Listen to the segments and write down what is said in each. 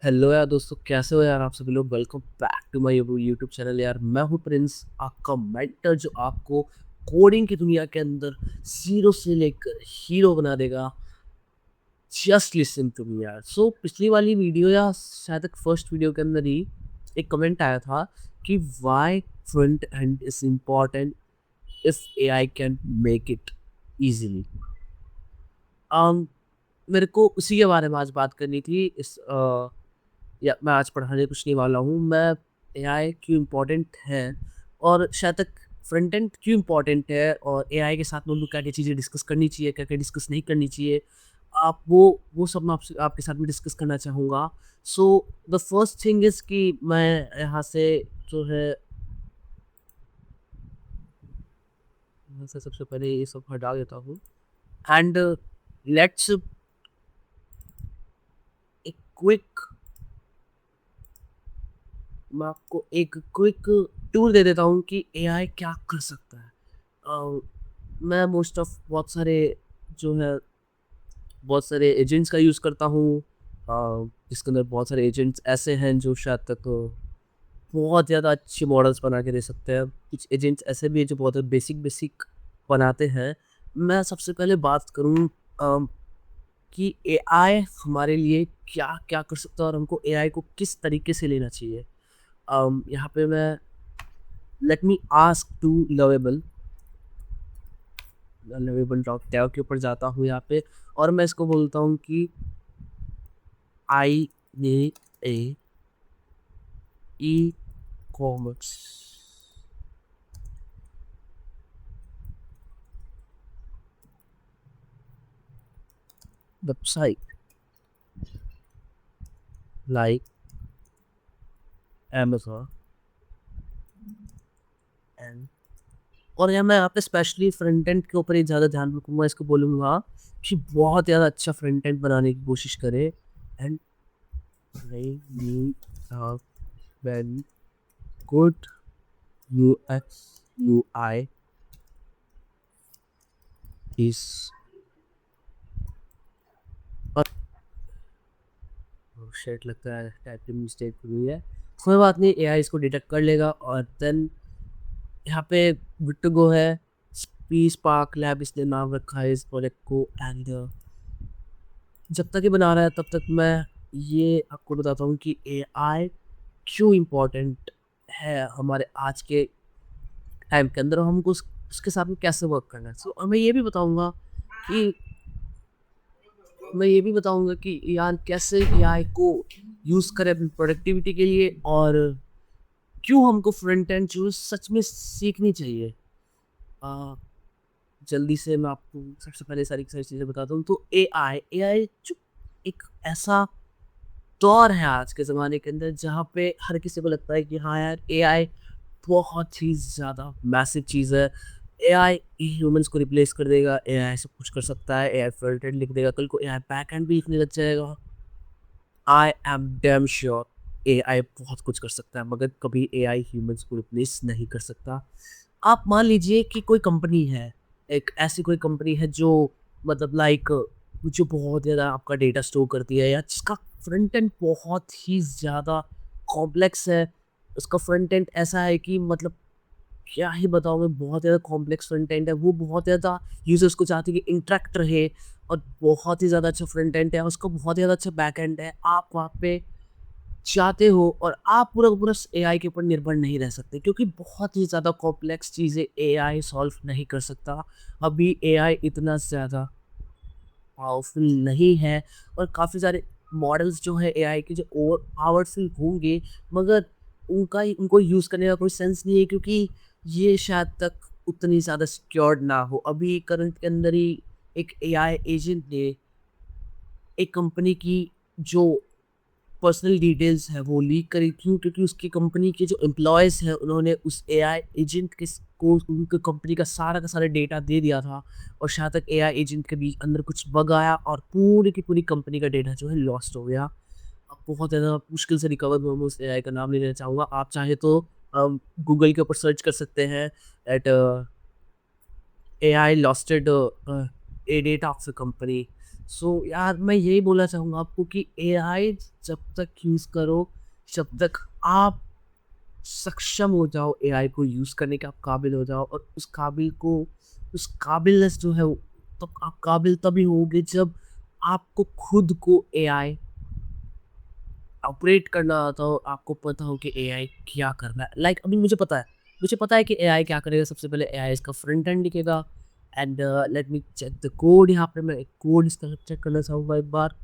Hello यार दोस्तों, कैसे हो यार आप सभी लोग। Welcome back to my YouTube channel. यार मैं हूँ प्रिंस, आपका मेंटर जो आपको कोडिंग की दुनिया के अंदर जीरो से लेकर हीरो बना देगा। जस्ट लिसन टू मी यार। पिछली वाली वीडियो या शायद फर्स्ट वीडियो के अंदर ही एक कमेंट आया था कि why front end is important if AI can make it easily. मेरे को उसी के बारे में आज बात करनी थी। या मैं आज पढ़ाने कुछ नहीं वाला हूँ। मैं एआई क्यों इम्पोर्टेंट है और शायद तक फ्रंट एंड क्यों इम्पोर्टेंट है, और एआई के साथ में क्या क्या चीज़ें डिस्कस करनी चाहिए, क्या क्या डिस्कस नहीं करनी चाहिए। आप वो सब मैं आपसे आपके साथ में डिस्कस करना चाहूँगा। So the first thing is कि मैं यहाँ से जो है यहाँ से सबसे पहले ये सब हटा देता हूँ एंड लेट्स ए क्विक मैं आपको एक क्विक टूर दे देता हूँ कि एआई क्या कर सकता है। मैं मोस्ट ऑफ जो है बहुत सारे एजेंट्स का यूज़ करता हूँ, जिसके अंदर बहुत सारे एजेंट्स ऐसे हैं जो शायद तक बहुत ज़्यादा अच्छे मॉडल्स बना के दे सकते हैं। कुछ एजेंट्स ऐसे भी हैं जो बहुत बेसिक बेसिक बनाते हैं। मैं सबसे पहले बात करूँ कि एआई हमारे लिए क्या क्या कर सकता है और हमको एआई को किस तरीके से लेना चाहिए। यहाँ पे मैं let me ask to lovable lovable dot tab के ऊपर जाता हूँ यहाँ पे, और मैं इसको बोलता हूँ कि I a e commerce website like Amazon and, और यहाँ पे स्पेशली फ्रंट एंड के ऊपर ही ज़्यादा ध्यान रखूँगा। इसको बोलूँगा कि बहुत ज़्यादा अच्छा फ्रंट एंड बनाने की कोशिश करे and very good UX UI इस शेट लगता है टाइपिंग मिस्टेक हुई है। कोई बात नहीं, एआई इसको डिटेक्ट कर लेगा और देन यहाँ पे गुड टू गो है। स्पी स्पार्क लैब इसने नाम रखा है इस प्रोजेक्ट को एंड जब तक ये बना रहा है तब तक मैं ये आपको बताता हूँ कि एआई क्यों इम्पोर्टेंट है हमारे आज के टाइम के अंदर, और हमको उसके साथ में कैसे वर्क करना है। कि मैं ये भी बताऊंगा कि यार कैसे एआई को यूज़ करें अपनी प्रोडक्टिविटी के लिए, और क्यों हमको फ्रंट एंड चूज सच में सीखनी चाहिए। आ, जल्दी से मैं आपको सबसे पहले सारी सारी चीज़ें बताता हूँ। तो एआई एआई जो एक ऐसा दौर है आज के ज़माने के अंदर जहाँ पे हर किसी को लगता है कि हाँ यार एआई बहुत ही ज़्यादा मैसिव चीज़ है। एआई ह्यूमंस को रिप्लेस कर देगा, एआई सब कुछ कर सकता है, एआई फ्रंट एंड लिख देगा, कल को एआई बैक एंड भी लिखने लग जाएगा। I am damn sure AI बहुत कुछ कर सकता है, मगर कभी एआई ह्यूमंस को रिप्लेस नहीं कर सकता। आप मान लीजिए कि कोई कंपनी है, एक ऐसी कोई कंपनी है जो मतलब लाइक जो बहुत ज़्यादा आपका डेटा स्टोर करती है, या जिसका फ्रंट एंड बहुत ही ज़्यादा कॉम्प्लेक्स है। उसका फ्रंट एंड ऐसा है कि मतलब क्या ही बताऊँ मैं, बहुत ज़्यादा कॉम्प्लेक्स फ्रंट एंड है। वो बहुत ज़्यादा यूज़र्स को चाहती है कि इंटरैक्ट रहे, और बहुत ही ज़्यादा अच्छा फ्रंट एंड है, उसका बहुत ज़्यादा अच्छा बैक एंड है। आप वहाँ पे चाहते हो और आप पूरा का पूरा एआई के ऊपर निर्भर नहीं रह सकते, क्योंकि बहुत ही ज़्यादा कॉम्प्लेक्स चीज़ें एआई सॉल्व नहीं कर सकता। अभी एआई इतना ज़्यादा पावरफुल नहीं है, और काफ़ी सारे मॉडल्स जो है एआई के जो ओवर पावरफुल होंगे, मगर उनको यूज़ करने का कोई सेंस नहीं है, क्योंकि ये शायद तक उतनी ज़्यादा सिक्योर्ड ना हो। अभी करंट के अंदर ही एक एआई एजेंट ने एक कंपनी की जो पर्सनल डिटेल्स है वो लीक करी। क्यों? क्योंकि उसकी कंपनी के जो एम्प्लॉयज़ हैं उन्होंने उस एआई एजेंट को उनकी कंपनी का सारा डेटा दे दिया था, और शायद तक एआई एजेंट के भी अंदर कुछ बग आया और पूरी की पूरी कंपनी का डेटा जो है लॉस्ट हो गया। अब बहुत ज़्यादा मुश्किल से रिकवर हुआ। मैं उस एआई का नाम नहीं लेना चाहूँगा। आप चाहे तो गूगल के ऊपर सर्च कर सकते हैं at AI lasted a data of the company, so यार मैं यही बोलना चाहूँगा आपको कि एआई जब तक यूज़ करो, जब तक आप सक्षम हो जाओ एआई को यूज़ करने के आप काबिल हो जाओ और उस काबिलनेस जो है वो तब आप काबिल तभी होगे जब आपको खुद को एआई ऑपरेट करना आता हो, आपको पता हो कि एआई क्या करना है। लाइक अभी मुझे पता है कि एआई क्या करेगा। सबसे पहले एआई इसका फ्रंट एंड दिखेगा and let me check the code. यहाँ पे मैं एक कोड इसका चेक करना चाहूँगा एक बार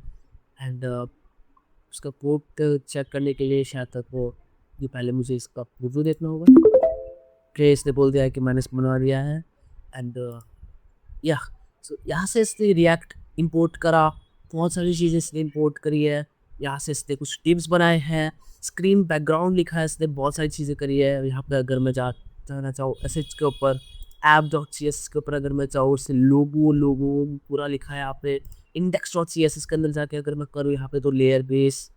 एंड उसका कोड चेक करने के लिए शायद तक वो ये पहले मुझे इसका रिव्यू देखना होगा। ओके, इसने बोल दिया है कि मैंने इसको बना दिया है एंड या सो यहाँ से इसने रिएक्ट इंपोर्ट करा, बहुत सारी चीज़ें इसने इंपोर्ट करी है। यहाँ से इसने कुछ टिप्स बनाए हैं, स्क्रीन बैकग्राउंड लिखा है इसने, बहुत सारी चीज़ें करी है। यहाँ पे अगर मैं जाना चाहूँ एसएच के ऊपर, ऐप डॉट सी एस के ऊपर अगर मैं चाहूँ, उससे लोगो लोगो पूरा लिखा है यहाँ पे। Index dot C S S के अंदर जाके अगर मैं करूँ यहाँ पे तो लेयर बेस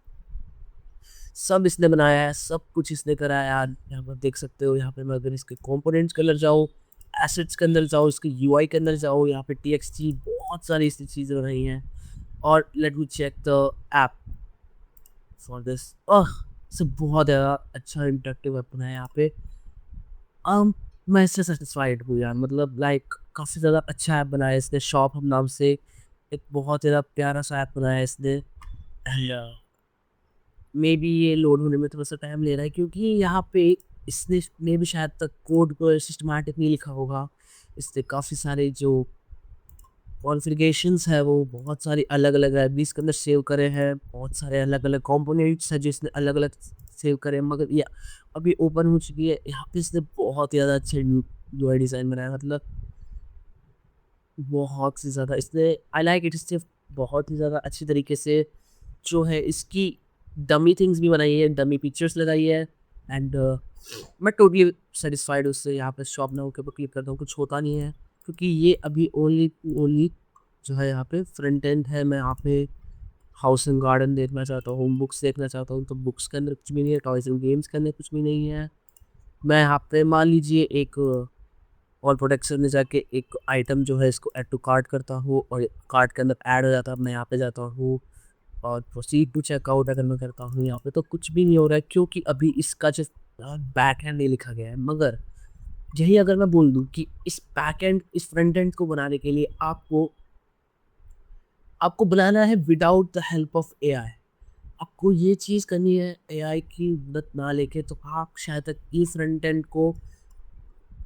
सब इसने बनाया है, सब कुछ इसने करा है यार। यहाँ पर देख सकते हो, यहाँ पे मैं अगर इसके कंपोनेंट्स के अंदर जाऊँ, एसेट्स के अंदर जाऊँ, इसके यूआई के अंदर जाऊँ, यहाँ पे टीएक्सटी बहुत सारी इसने चीज़ें बनाई हैं। और let me check the app for this. सब बहुत ज़्यादा अच्छा इंटरेक्टिव ऐप बनाया है यहाँ पे। मैं इससे सेटिस्फाइड हूँ यार, मतलब लाइक काफ़ी ज़्यादा अच्छा ऐप बनाया है इसने। शॉप हम नाम से एक बहुत ज़्यादा प्यारा सा ऐप बनाया है इसने। मे बी ये लोड होने में थोड़ा-सा टाइम ले रहा है क्योंकि यहाँ पे इसने मे बी शायद तक कोड को सिस्टमैटिक नहीं लिखा होगा। इसने काफ़ी सारे जो कॉन्फ़िगरेशंस है वो बहुत सारी अलग-अलग लाइब्रेरीज़ के अंदर सेव करे हैं। बहुत सारे अलग-अलग कंपोनेंट्स हैं जो इसने अलग-अलग सेव करे हैं, मगर ये अभी ओपन हो चुकी है। यहाँ पे इसने बहुत ही ज़्यादा अच्छे यूआई डिज़ाइन बनाया है, मतलब बहुत ही ज़्यादा इसने आई लाइक इट। इससे बहुत ही ज़्यादा अच्छी तरीके से जो है इसकी डमी थिंग्स भी बनाई है, डमी पिक्चर्स लगाई है एंड मैं टोटली सैटिस्फाइड उससे। यहाँ पे शॉप नाउ के ऊपर क्लिक करता हूँ, कुछ होता नहीं है क्योंकि ये अभी ओनली ओनली जो है यहाँ पे फ्रंट एंड है। मैं यहाँ पे हाउस एंड गार्डन देखना चाहता हूँ, बुक्स देखना चाहता हूँ, तो बुक्स के अंदर कुछ भी नहीं है, टॉयज एंड गेम्स के अंदर कुछ भी नहीं है। मैं यहाँ पे मान लीजिए एक और प्रोडक्शन में जाके एक आइटम जो है इसको ऐड टू कार्ट करता हूँ और कार्ट के अंदर ऐड हो जाता है। मैं यहाँ पे जाता हूँ और प्रोसीड टू चेकआउट अगर मैं करता हूँ, यहाँ पे तो कुछ भी नहीं हो रहा है क्योंकि अभी इसका जो बैक एंड नहीं लिखा गया है। मगर यही अगर मैं बोल दूँ कि इस बैक एंड इस फ्रंट एंड को बनाने के लिए आपको आपको बनाना है without the help of AI. आपको ये चीज़ करनी है एआई की मदद ना लेके, तो आप शायद तक ई फ्रंट एंड को,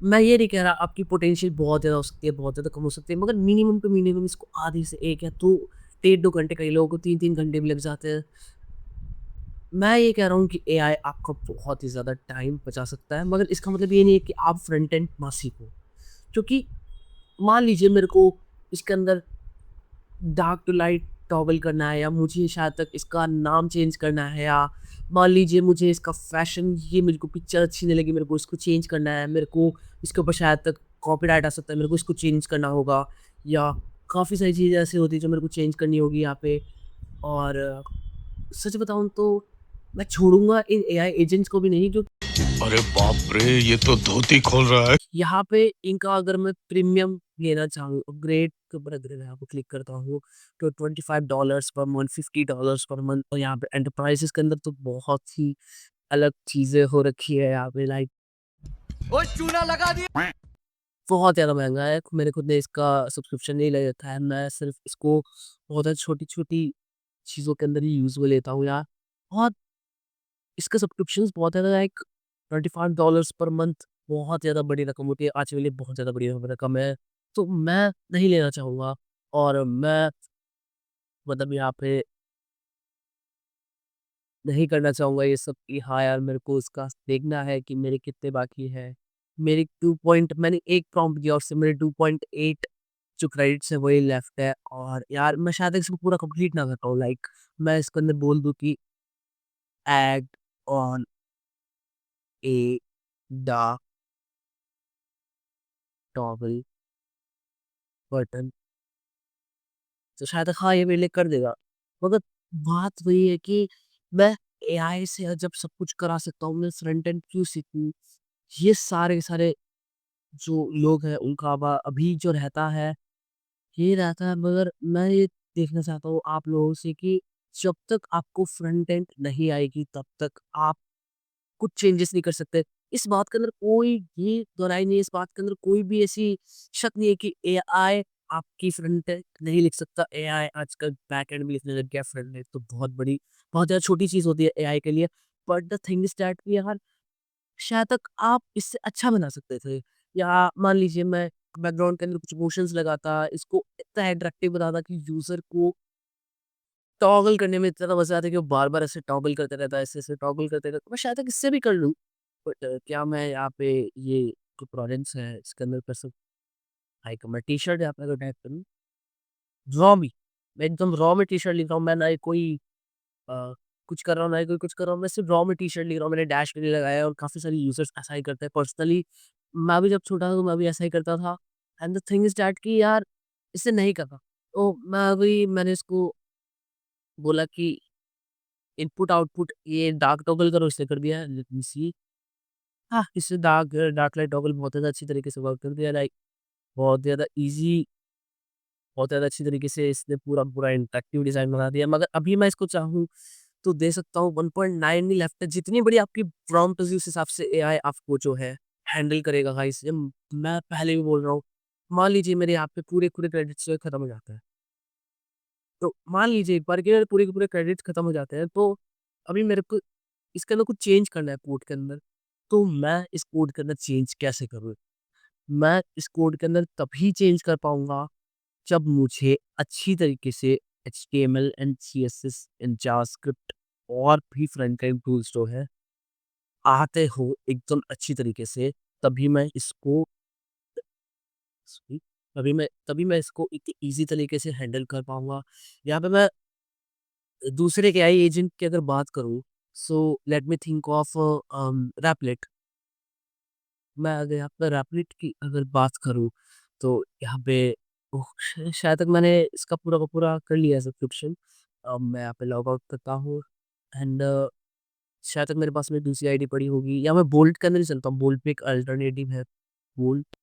मैं ये नहीं कह रहा आपकी पोटेंशियल बहुत ज़्यादा हो सकती है, बहुत ज़्यादा कम हो सकती है, मगर मिनिमम टू मिनिमम इसको आधे से 1 या तो 1.5-2 घंटे, कई लोगों को 3-3 घंटे भी लग जाते हैं। मैं ये कह रहा हूँ कि एआई आपका बहुत ही ज़्यादा टाइम बचा सकता है, मगर इसका मतलब ये नहीं है कि आप फ्रंट एंड ना सीखो। क्योंकि मान लीजिए मेरे को इसके अंदर डार्क टू लाइट टॉगल करना है, या मुझे शायद तक इसका नाम चेंज करना है, या मान लीजिए मुझे इसका फैशन, ये मेरे को पिक्चर अच्छी नहीं लगी, मेरे को इसको चेंज करना है, मेरे को इसके ऊपर शायद तक कॉपीराइट आ सकता है, मेरे को इसको चेंज करना होगा, या काफ़ी सारी चीज़ें ऐसी होती है जो मेरे को चेंज करनी होगी यहाँ पे। और सच बताऊँ तो मैं छोड़ूँगा इन एआई एजेंट्स को भी नहीं, जो अरे बाप रे! ये तो धोती खोल रहा है। यहाँ पे इनका अगर मैं प्रीमियम लेना चाहूँ, अपग्रेड के ऊपर अगर मैं यहाँ पे क्लिक करता हूँ, तो $25 पर मंथ, $50 पर मंथ, और यहाँ पे एंटरप्राइज़ेज़ के अंदर तो बहुत ही अलग चीज़ें हो रखी है यहाँ पे, लाइक ओए चूना लगा दिया। बहुत ज़्यादा महँगा है। मैंने खुद ने इसका सब्सक्रिप्शन नहीं ले रखा है। मैं सिर्फ़ इसको बहुत ज़्यादा छोटी-छोटी चीज़ों के अंदर ही यूज़ में लेता हूँ यार। बहुत इसका सब्सक्रिप्शंस बहुत ज़्यादा, लाइक $25 पर मंथ बहुत ज़्यादा बड़ी रकम होती है। आज के लिए बहुत ज़्यादा बड़ी रकम है। तो मैं नहीं लेना चाहूँगा, और मैं मतलब यहाँ पे नहीं करना चाहूँगा ये सब कि हाँ यार, मेरे को इसका देखना है कि मेरे कितने बाकी हैं। मेरे 2 पॉइंट मैंने 1 प्रॉम्प्ट दिया, उससे मेरे 2.8 जो क्रेडिट्स है वही लेफ्ट है, और यार मैं शायद इसको पूरा कंप्लीट ना कर पाऊँ। लाइक मैं इसके अंदर बोल दूँ कि add on A the toggle button, तो शायद हाँ, ये मेरे लिए कर देगा। मगर बात वही है कि मैं एआई से जब सब कुछ करा सकता हूँ, मैं फ्रंट एंड क्यों सीखूँ? ये सारे के सारे जो लोग हैं उनका अभी जो रहता है, ये रहता है, मगर मैं ये देखना चाहता हूँ आप लोगों से कि जब तक आपको फ्रंट एंड नहीं आएगी तब तक आप कुछ चेंजेस नहीं कर सकते। इस बात के अंदर कोई भी दोहराई नहीं है, इस बात के अंदर कोई भी ऐसी शक नहीं है कि एआई आपकी फ्रंट एंड नहीं लिख सकता। एआई आजकल बैक एंड भी लिखने लग गया, फ्रंट एंड तो बहुत ज़्यादा छोटी चीज़ होती है एआई के लिए। But the thing is that कि यार शायद तक आप इससे अच्छा बना सकते थे। या मान लीजिए मैं बैकग्राउंड के अंदर कुछ इमोशंस लगाता, इसको इतना अट्रैक्टिव बनाता कि यूज़र को टॉगल करने में इतना ज़्यादा मज़ा आता है कि वो बार-बार ऐसे टॉगल करते रहता है, ऐसे-ऐसे टॉगल करते रहता है। मैं शायद तक इससे भी कर लूँ, बट क्या मैं यहाँ पे ये जो प्रोजेक्ट्स है इसके अंदर कर सकता लाइक मैं टी-शर्ट यहाँ पे अगर टाइप करूँ, रॉ मी, मैं एकदम रॉ में टी-शर्ट लिख रहा हूँ, मैं ना ही कोई अ, कुछ कर रहा हूँ, ना ही कोई कुछ कर रहा हूँ, मैं सिर्फ रॉ में टी-शर्ट लिख रहा हूँ, मैंने डैश के लिए लगाया है और काफ़ी सारे यूज़र्स ऐसा ही करते हैं। पर्सनली मैं भी जब छोटा था तो मैं भी ऐसा ही करता था and the thing is that कि यार इससे नहीं कर रहा। तो मैंने इसको बोला कि इनपुट आउटपुट ये डार्क टॉगल करो, इसने कर दिया। लेट मी सी। हाँ, इससे डार्क लाइट टॉगल बहुत ज़्यादा अच्छी तरीके से वर्क कर दिया, लाइक बहुत ज़्यादा ईज़ी, बहुत ज़्यादा अच्छी तरीके से इसने पूरा इंटरैक्टिव डिज़ाइन बना दिया। मगर अभी मैं इसको चाहूँ तो दे सकता हूँ 1.9 ही लेफ्ट है। जितनी बड़ी आपकी प्रॉम्प्ट होगी उस हिसाब से एआई आपको जो है हैंडल करेगा गाइस। मैं पहले भी बोल रहा हूँ, मान लीजिए मेरे यहाँ पे पूरे-पूरे क्रेडिट्स जो है खत्म हो जाते हैं। तो मान लीजिए एक बार के अगर पूरे के पूरे क्रेडिट्स खत्म हो जाते हैं तो अभी मेरे को इसके अंदर कुछ चेंज करना है कोड के अंदर। तो मैं इस कोड के अंदर चेंज कैसे करूँ? मैं इस कोड के अंदर तभी चेंज कर पाऊँगा जब मुझे अच्छी तरीके से HTML and CSS and JavaScript और भी फ्रंट एंड टूल्स जो है आते हो एकदम अच्छी तरीके से, तभी मैं इसको सॉरी तभी मैं इसको एक ईज़ी तरीके से हैंडल कर पाऊँगा। यहाँ पे मैं दूसरे के एआई एजेंट की अगर बात करूँ, so let me think of Replit. मैं अगर यहाँ पे रैपलेट की अगर बात करूँ, तो यहाँ पे ओह, शायद तक मैंने इसका पूरा का पूरा कर लिया है सब्सक्रिप्शन। अब मैं यहाँ पे लॉग आउट करता हूँ एंड शायद तक मेरे पास में दूसरी आईडी पड़ी होगी या मैं बोल्ट के अंदर ही चलता हूँ। बोल्ट पे एक अल्टरनेटिव है। बोल्ट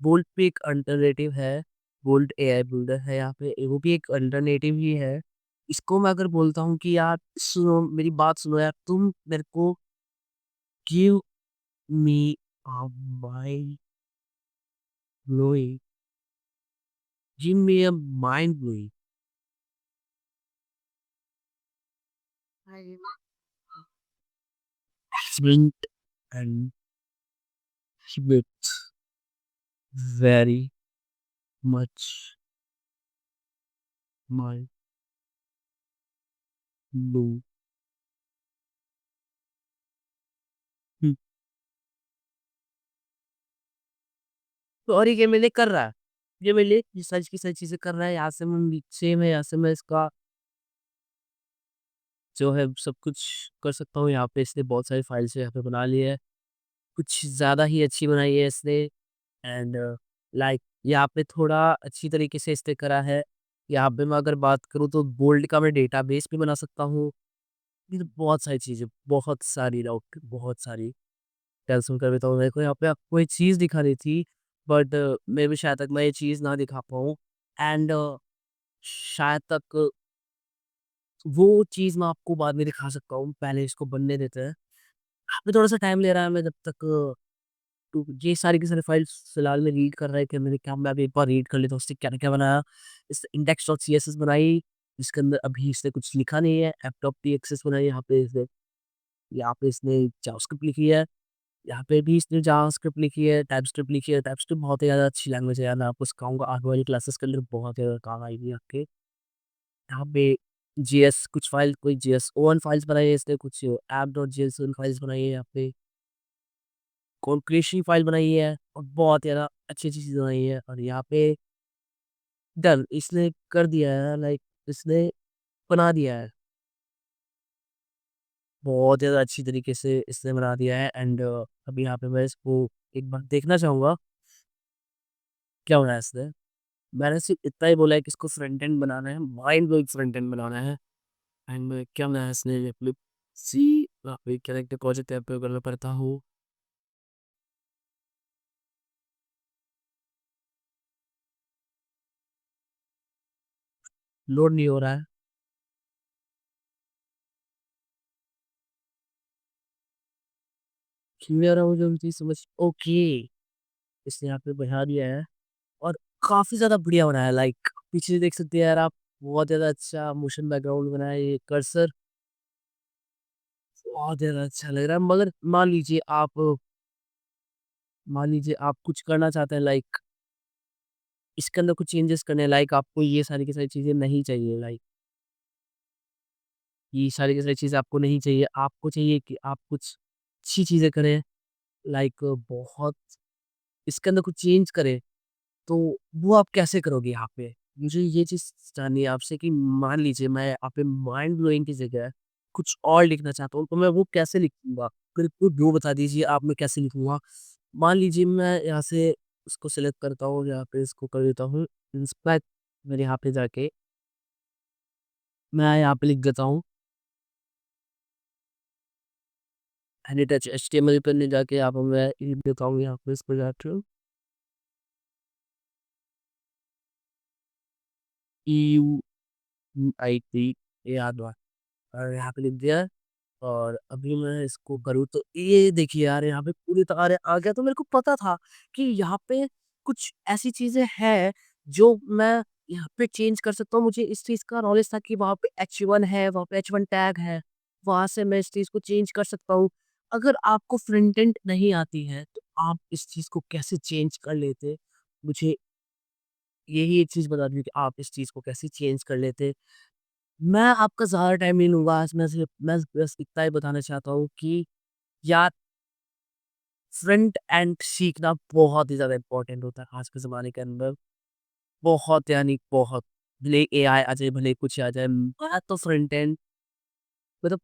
बोल्ट पे एक अल्टरनेटिव है। बोल्ट एआई बिल्डर है यहाँ पे, वो भी एक अल्टरनेटिव ही है। इसको मैं अगर बोलता हूँ कि यार सुनो, मेरी बात सुनो यार, तुम मेरे को give me a mind blowing give me a mind blowing experiment and with very much mind blow और ये मेरे लिए कर रहा है। ये मेरे लिए ये सच की सच चीज़ें कर रहा है। यहाँ से मैं सेम है, यहाँ से मैं इसका जो है सब कुछ कर सकता हूँ। यहाँ पे इसने बहुत सारी फाइल्स यहाँ पे बना ली है। कुछ ज़्यादा ही अच्छी बनाई है इसने एंड लाइक यहाँ पे थोड़ा अच्छी तरीके से इसने करा है। यहाँ पे मैं अगर बात करूँ तो बोल्ड का मैं डेटाबेस भी बना सकता हूँ। ये तो बहुत सारी चीज़ें, बहुत सारी राउट बहुत सारी कैंसल कर देता हूँ। मेरे को यहाँ पे आपको एक चीज़ दिखानी थी बट मे बी शायद तक मैं ये चीज़ ना दिखा पाऊँ एंड शायद तक वो चीज़ मैं आपको बाद में दिखा सकता हूँ। पहले इसको बनने देते हैं। अभी थोड़ा-सा टाइम ले रहा है, मैं जब तक तो ये सारी की सारी फाइल्स फिलहाल में रीड कर रहे थे मेरे क्या मैं अभी एक बार रीड कर लेता हूँ उससे क्या-क्या बनाया। इस index.css बनाई, जिसके अंदर अभी इसने कुछ लिखा नहीं है। appdop.txt बनाई, यहाँ पे इसने जावास्क्रिप्ट लिखी है। यहाँ पे भी इसने जावास्क्रिप्ट लिखी है, टाइपस्क्रिप्ट लिखी है। टाइपस्क्रिप्ट बहुत ही ज़्यादा अच्छी लैंग्वेज है यार, मैं आपको सिखाऊँगा आगे वाली क्लासेस के अंदर बहुत ज़्यादा काम आएगी आपके। यहाँ पे जेएस कुछ फाइल कोई जेएस-o1 फाइल्स बनाई है इसने, कुछ app.json फाइल्स बनाई है यहाँ पे। कॉन्क्रीशन फाइल बनाई है और बहुत ज़्यादा अच्छी-अच्छी चीज़ें बनाई है और यहाँ पे डन इसने कर दिया है लाइक इसने बना दिया है। बहुत ज़्यादा अच्छी तरीके से इसने बना दिया है एंड अभी यहाँ पे मैं इसको एक बार देखना चाहूँगा, क्या बनाया इसने। मैंने सिर्फ़ इतना ही बोला है कि इसको फ्रंट एंड बनाना है, माइंड ब्लोइंग फ्रंट एंड बनाना है एंड क्या बनाया इसने फ्लिप सी वहाँ पे कैरेक्टर प्रोजेक्ट ऐप पे अगर मैं पढ़ता हूँ, लोड नहीं हो रहा है। क्लियर है मुझे उनकी समझ। ओके, इसने यहाँ पे बढ़ा दिया है और काफ़ी ज़्यादा बढ़िया बनाया है। लाइक पीछे से देख सकते हैं यार आप, बहुत ज़्यादा अच्छा मोशन बैकग्राउंड बनाया है। ये कर्सर बहुत ज़्यादा अच्छा लग रहा है। मगर मान लीजिए आप कुछ करना चाहते हैं, लाइक इसके अंदर कुछ चेंजेस करने हैं, लाइक आपको ये सारी की सारी चीज़ें नहीं चाहिए, लाइक ये सारी की सारी चीज़ें आपको नहीं चाहिए। आपको चाहिए कि आप कुछ अच्छी चीज़ें करें, लाइक बहुत इसके अंदर कुछ चेंज करें। तो वो आप कैसे करोगे यहाँ पे? मुझे ये चीज़ जाननी है आपसे कि मान लीजिए मैं यहाँ पे माइंड ब्लोइंग की जगह कुछ और लिखना चाहता हूँ, तो मैं वो कैसे लिखूँगा? फिर तो वो बता दीजिए आप, मैं कैसे लिखूँगा? मान लीजिए मैं यहाँ से इसको सेलेक्ट करता हूँ, यहाँ पे इसको कर देता हूँ इंस्पेक्ट। मेरे यहाँ पे जाके मैं यहाँ पे लिख देता हूँ एडिट एचटीएमएल पे नहीं जाके यहाँ पे मैं लिख देता हूँ, यहाँ पे इसको जाके EUIT याद हुआ और यहाँ पे लिख दिया। और अभी मैं इसको करूँ तो ये देखिए यार, यहाँ पे पूरी तरह आ गया। तो मेरे को पता था कि यहाँ पे कुछ ऐसी चीज़ें हैं जो मैं यहाँ पे चेंज कर सकता हूँ। मुझे इस चीज़ का नॉलेज था कि वहाँ पे H1 है, वहाँ पे H1 टैग है, वहाँ से मैं इस चीज़ को चेंज कर सकता हूँ। अगर आपको फ्रंट एंड नहीं आती है तो आप इस चीज़ को कैसे चेंज कर लेते? मुझे यही एक चीज़ बता दीजिए कि आप इस चीज़ को कैसे चेंज कर लेते? मैं आपका ज़्यादा टाइम नहीं लूँगा आज। मैं बस इतना ही बताना चाहता हूँ कि यार, फ्रंट एंड सीखना बहुत ही ज़्यादा इम्पोर्टेंट होता है आज के ज़माने के अंदर। बहुत यानी बहुत। भले एआई आ जाए, भले कुछ आ जाए, मैं तो फ्रंट एंड मतलब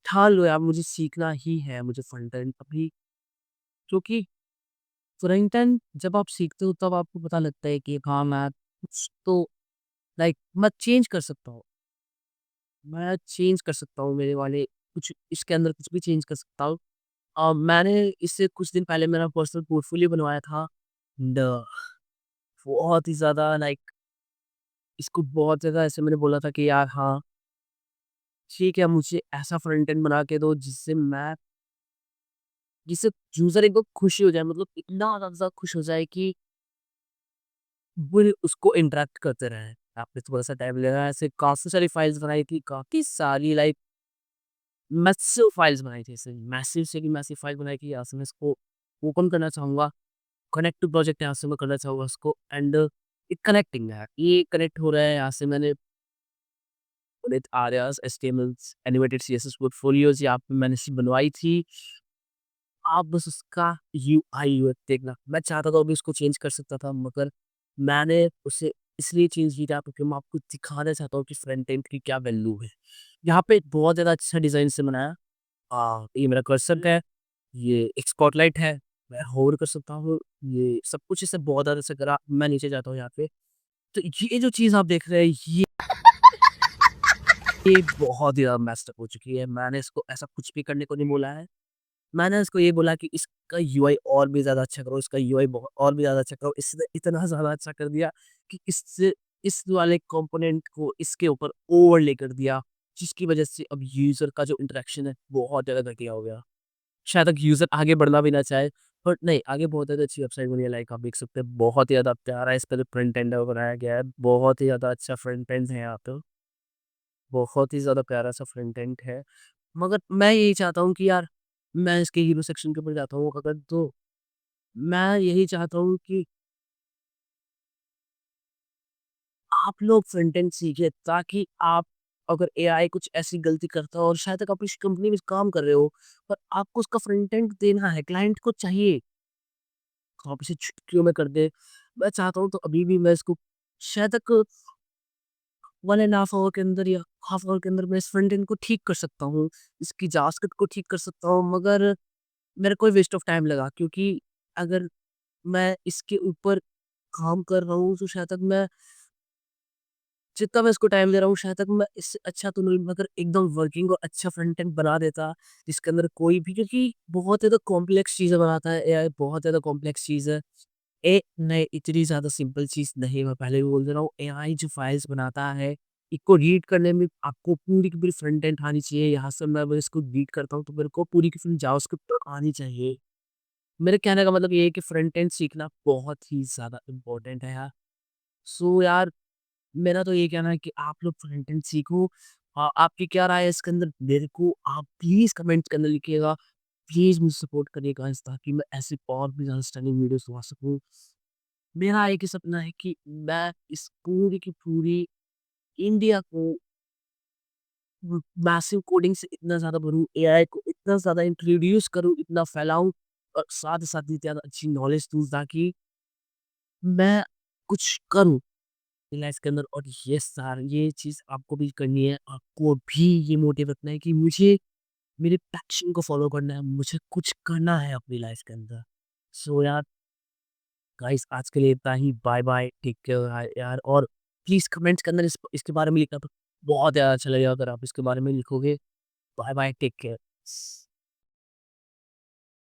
ठान लो यार, मुझे सीखना ही है मुझे फ्रंट एंड अभी। क्योंकि फ्रंट एंड जब आप सीखते हो तब आपको पता लगता है कि हाँ, मैं कुछ तो लाइक मैं चेंज कर सकता हूँ। मैं चेंज कर सकता हूँ मेरे वाले कुछ इसके अंदर कुछ भी चेंज कर सकता हूँ। मैंने इससे कुछ दिन पहले मेरा पर्सनल पोर्टफोलियो बनवाया था एंड बहुत ही ज़्यादा लाइक इसको बहुत जगह ऐसे मैंने बोला था कि यार हाँ, ठीक है, मुझे ऐसा फ्रंट एंड बना के दो जिससे यूज़र एकदम खुश हो जाए, मतलब इतना ज़्यादा खुश हो जाए कि वो उसको इंटरैक्ट करते रहें। आपने थोड़ा-सा टाइम लगा, ऐसे काफ़ी सारी फाइल्स बनाई थी, काफ़ी सारी लाइक मैसिव फाइल्स बनाई थी ऐसे, मैसिव से भी मैसिव फाइल बनाई थी। यहाँ से मैं इसको ओपन करना चाहूँगा। कनेक्ट टू प्रोजेक्ट यहाँ से मैं करना चाहूँगा उसको एंड इट कनेक्टिंग है। ये कनेक्ट हो रहा है यहाँ से मैंने with Arya's, एचटीएमएल्स, animated CSS portfolios यहाँ पे मैंने इसकी बनवाई थी। आप बस उसका यूआई यूएक्स देखना। मैं चाहता तो अभी उसको चेंज कर सकता था, मगर मैंने उसे इसलिए चेंज नहीं किया क्योंकि मैं आपको दिखाना चाहता हूँ कि फ्रंट एंड की क्या वैल्यू है। यहाँ पे बहुत ज़्यादा अच्छा डिज़ाइन से बनाया। ये मेरा कर्सर है, ये एक स्पॉटलाइट है, मैं होवर कर सकता हूँ, ये सब कुछ इससे बहुत ज़्यादा अच्छा करा। मैं नीचे जाता हूँ यहाँ पे, तो ये जो चीज़ आप देख रहे हैं, ये बहुत ही ज़्यादा मेस्ड अप हो चुकी है। मैंने इसको ऐसा कुछ भी करने को नहीं बोला है। मैंने इसको ये बोला कि इसका यूआई और भी ज़्यादा अच्छा करो, इसका यूआई बहुत और भी ज़्यादा अच्छा करो। इसने इतना ज़्यादा अच्छा कर दिया कि इससे इस वाले कंपोनेंट को इसके ऊपर ओवरले कर दिया, जिसकी वजह से अब यूज़र का जो इंटरेक्शन है, बहुत ज़्यादा घटिया हो गया। शायद तक यूज़र आगे बढ़ना भी ना चाहे, बट नहीं, आगे बहुत ज़्यादा अच्छी वेबसाइट बनी है। लाइक आप देख सकते हैं, बहुत ही ज़्यादा प्यारा इस पे जो फ्रंट एंड बनाया गया है, बहुत ही ज़्यादा अच्छा फ्रंट एंड है यहाँ पे। बहुत ही ज़्यादा प्यारा सा फ्रंट एंड है। मगर मैं यही चाहता हूँ कि यार, मैं इसके हीरो सेक्शन के ऊपर जाता हूँ अगर, तो मैं यही चाहता हूँ कि आप लोग फ्रंट एंड सीखें, ताकि आप अगर एआई कुछ ऐसी गलती करता हो और शायद तक आप इस कंपनी में काम कर रहे हो, पर आपको उसका फ्रंट एंड देना है, क्लाइंट को चाहिए। तो आप इसे चुटकियों में कर दें। मैं चाहता हूँ तो अभी भी मैं इसको शायद तक 1 एंड हाफ आवर के अंदर या हाफ आवर के अंदर मैं इस फ्रंट एंड को ठीक कर सकता हूँ। इसकी जावास्क्रिप्ट को ठीक कर सकता हूँ, मगर मेरा कोई वेस्ट ऑफ टाइम लगा, क्योंकि अगर मैं इसके ऊपर काम कर रहा हूँ तो शायद तक मैं जितना मैं इसको टाइम दे रहा हूँ, शायद तक मैं इससे अच्छा तो नहीं, मगर एकदम वर्किंग और अच्छा फ्रंट एंड बना देता, जिसके अंदर कोई भी, क्योंकि बहुत ज़्यादा कॉम्प्लेक्स चीज़ें बनाता है एआई, बहुत ज़्यादा कॉम्प्लेक्स चीज़ है। नहीं, इतनी ज़्यादा सिंपल चीज़ नहीं, मैं पहले भी बोल दे रहा हूँ। एआई जो फाइल्स बनाता है, इसको रीड करने में आपको पूरी की पूरी फ्रंट एंड आनी चाहिए। यहाँ से मैं इसको रीड करता हूँ तो मेरे को पूरी की पूरी जावास्क्रिप्ट आनी चाहिए। मेरे कहने का मतलब ये है कि फ्रंट एंड सीखना बहुत ही ज़्यादा इम्पोर्टेंट है यार। सो यार मेरा तो ये कहना है कि आप लोग फ्रंट एंड सीखो। आपकी क्या राय है इसके अंदर? मेरे को आप प्लीज़ कमेंट्स के अंदर लिखिएगा। प्लीज़ मुझे सपोर्ट करिएगा इस ताकि मैं ऐसे और भी ज़्यादा स्टनिंग वीडियोज़ बना सकूँ। मेरा एक ही सपना है कि मैं इस पूरी की पूरी इंडिया को मैसिव कोडिंग से इतना ज़्यादा भरूँ, एआई को इतना ज़्यादा इंट्रोड्यूस करूँ, इतना फैलाऊँ और साथ ही साथ इतनी ज़्यादा अच्छी नॉलेज दूँ ताकि मैं कुछ करूँ अपनी लाइफ़ के अंदर। और ये चीज़ आपको भी करनी है। आपको भी ये मोटिव रखना है कि मुझे मेरे पैशन को फ़ॉलो करना है, मुझे कुछ करना है अपनी लाइफ़ के अंदर। सो यार गाइस आज के लिए इतना ही। बाय बाय, टेक केयर यार। और प्लीज़ कमेंट्स के अंदर इसके बारे में लिखना तो बहुत ज़्यादा अच्छा लगेगा अगर आप इसके बारे में लिखोगे। Bye bye, take care.